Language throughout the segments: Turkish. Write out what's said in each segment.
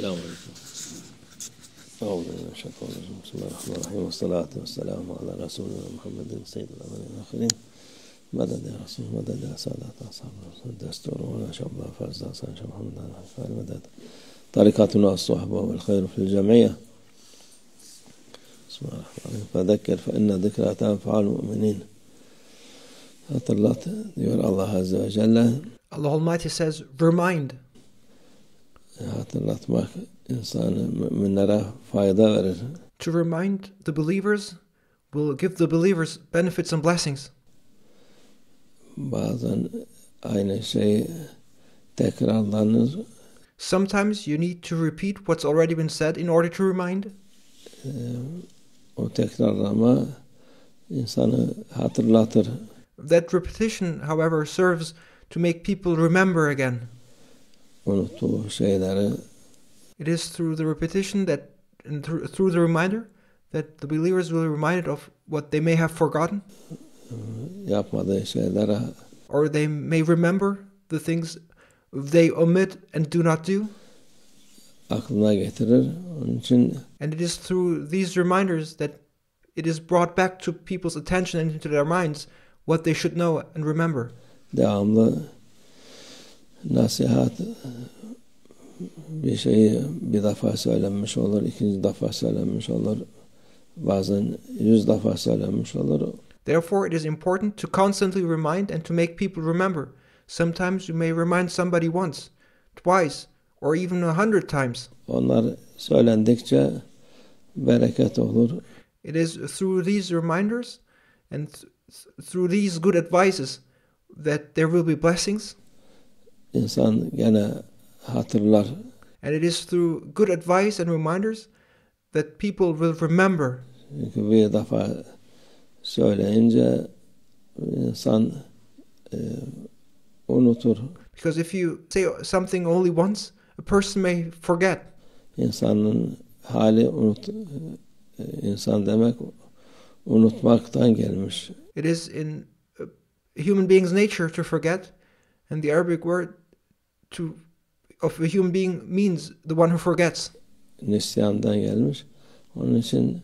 Selamun Aleyküm. Euzubillahimineşşeytanirracim. Bismillahirrahmanirrahim. Ve salatu ve selamu ala Resulina Muhammedin seyyidil evvelin ahirin. Meded ya Resul, meded ya Sadat ashabı. Desturu ve neşabla fazla sanşa Muhammeden alfâli meded. Tarikatuna as-sohba vel hayru fil cemiyye. Bismillahirrahmanirrahim. Fedekker fe inne zikra tenfa'al mu'minin. Hatırlat diyor Allah Azze ve Celle. Allah Almighty says, remind. Hatırlatmak insanı müminlere fayda verir. To remind the believers will give the believers benefits and blessings. Bazen aynı şey tekrarlanır. Sometimes you need to repeat what's already been said in order to remind. O tekrarlama insanı hatırlatır. That repetition, however, serves to make people remember again. Unuttuğu şeyleri. It is through the repetition that, and through the reminder, that the believers will be reminded of what they may have forgotten. Yapmadığı şeylere. Or they may remember the things they omit and do not do. Aklına getirir. Onun için. And it is through these reminders that it is brought back to people's attention and into their minds what they should know and remember. Devamlı nasihat bir şeyi bir defa söylenmiş olur, ikinci defa söylenmiş olur, bazen 100 defa söylenmiş olur. Therefore, it is important to constantly remind and to make people remember. Sometimes you may remind somebody once, twice, or even 100 times. Onlar söylendikçe bereket olur. It is through these reminders and through these good advices that there will be blessings. İnsan gene hatırlar. And it is through good advice and reminders that people will remember. Çünkü bir defa söyleyince insan unutur. Because if you say something only once, a person may forget. İnsanın hali insan demek unutmaktan gelmiş. It is in a human being's nature to forget, and the Arabic word of a human being means the one who forgets. Nisyandan gelmiş. Onun için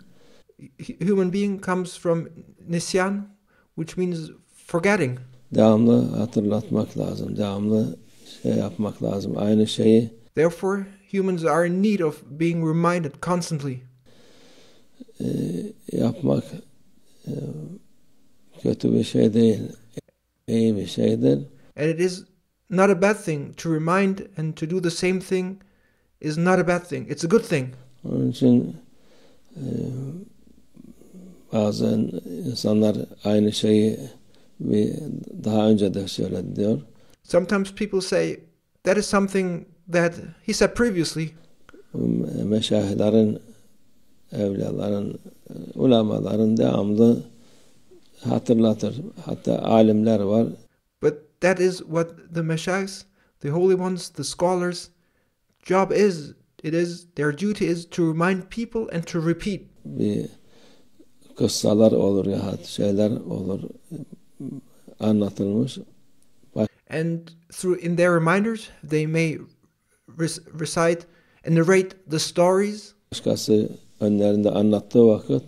human being comes from nisyan, which means forgetting. Devamlı hatırlatmak lazım. Devamlı şey yapmak lazım. Aynı şeyi. Therefore, humans are in need of being reminded constantly. Yapmak kötü bir şey değil. İyi bir şeydir. And it is not a bad thing to remind, and to do the same thing is not a bad thing. It's a good thing. Onun için bazen insanlar aynı şeyi daha önce de söyledi diyor. Sometimes people say that is something that he said previously. Meşayihlerin, evliyaların, ulemaların devamlı hatırlatır. Hatta alimler var. But that is what the meshayikhs, the holy ones, the scholars' job is. It is their duty is to remind people and to repeat. Bir kıssalar olur ya şeyler olur anlatılmış. And in their reminders, they may recite and narrate the stories. Başkası önlerinde anlattığı vakit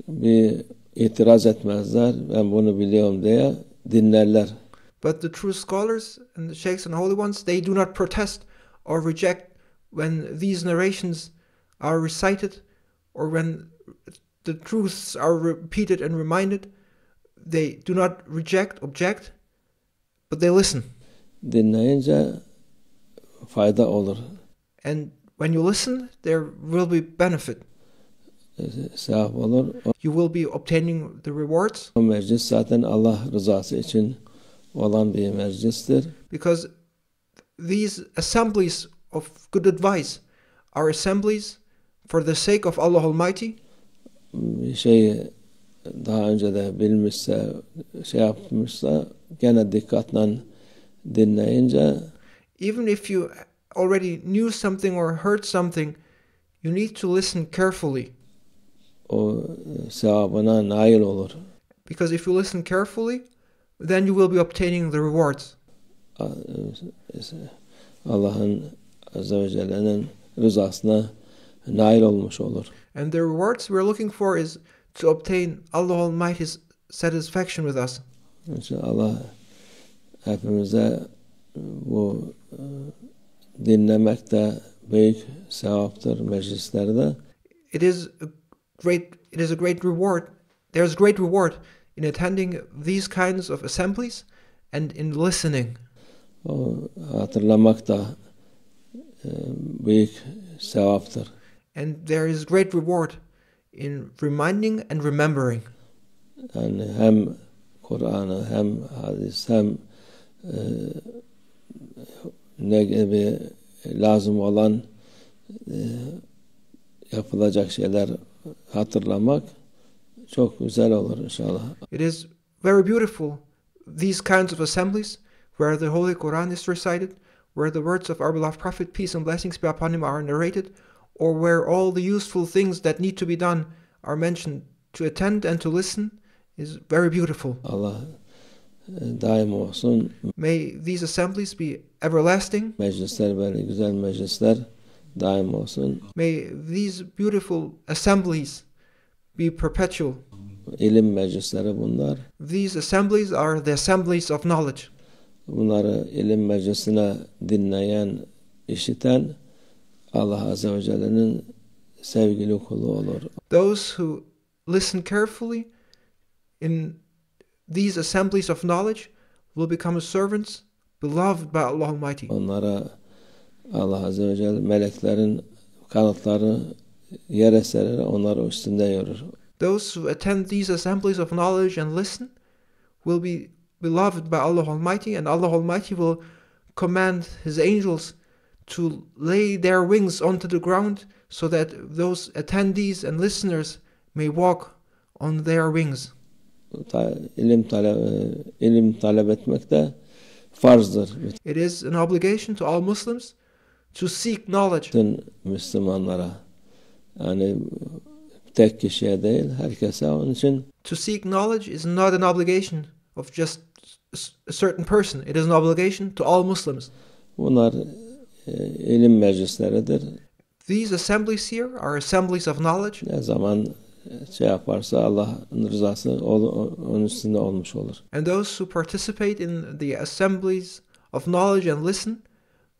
bir itiraz etmezler. Ben bunu biliyorum diye dinlerler. But the true scholars and the sheikhs and holy ones, they do not protest or reject when these narrations are recited, or when the truths are repeated and reminded. They do not object, but they listen. Dinleyince fayda olur. And when you listen, there will be benefit. Sevap olur. You will be obtaining the rewards. O meclis zaten Allah rızası için olan bir meclistir. Because these assemblies of good advice are assemblies for the sake of Allah Almighty. Bir şeyi daha önce de bilmişse, şey yapmışsa gene dikkatle dinleyince. Even if you already knew something or heard something, you need to listen carefully. O sevabına nail olur. Because if you listen carefully, then you will be obtaining the rewards. Allah'ın Azze ve Celle'nin rızasına nail olmuş olur. And the rewards we're looking for is to obtain Allah Almighty's satisfaction with us. Allah hepimize bu dinlemek de büyük sevaptır meclislerde. It is a great reward. There's great reward in attending these kinds of assemblies and in listening. O hatırlamak da büyük sevaptır. And there is great reward in reminding and remembering. Yani hem Kur'an'ı hem hadis hem ne gibi lazım olan yapılacak şeyler hatırlamak çok güzel olur inşallah. It is very beautiful, these kinds of assemblies where the Holy Quran is recited, where the words of our beloved Prophet, peace and blessings be upon him, are narrated, or where all the useful things that need to be done are mentioned. To attend and to listen is very beautiful. Allah daim olsun. May these assemblies be everlasting. Meclisler böyle güzel meclisler daim olsun. May these beautiful assemblies be perpetual. İlim meclisleri bunlar. These assemblies are the assemblies of knowledge. Bunları ilim meclisine dinleyen, işiten Allah Azze ve Celle'nin sevgili kulu olur. Those who listen carefully in these assemblies of knowledge will become servants beloved by Allah Almighty. Onlara Allah Azze ve Celle meleklerin kanatları yere serer, onları üstünde yürür. Those who attend these assemblies of knowledge and listen will be beloved by Allah Almighty, and Allah Almighty will command His angels to lay their wings onto the ground so that those attendees and listeners may walk on their wings. İlim talep etmek de farzdır. It is an obligation to all Muslims to seek knowledge. Bütün Müslümanlara, yani tek kişiye değil, herkese. Onun için To seek knowledge is not an obligation of just a certain person. It is an obligation to all Muslims. bunlar ilim meclisleridir. These assemblies here are assemblies of knowledge. Ne zaman şey yaparsa Allah'ın rızası onun üstünde olmuş olur. And those who participate in the assemblies of knowledge and listen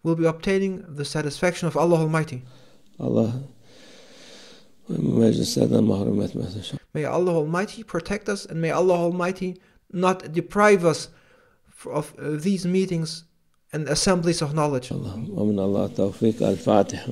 will be obtaining the satisfaction of Allah Almighty. Allah meclislerden mahrum etmesin inşallah. May Allah Almighty protect us, and may Allah Almighty not deprive us of these meetings and assemblies of knowledge. Allah, amin. Allah tevfik. El Fatiha.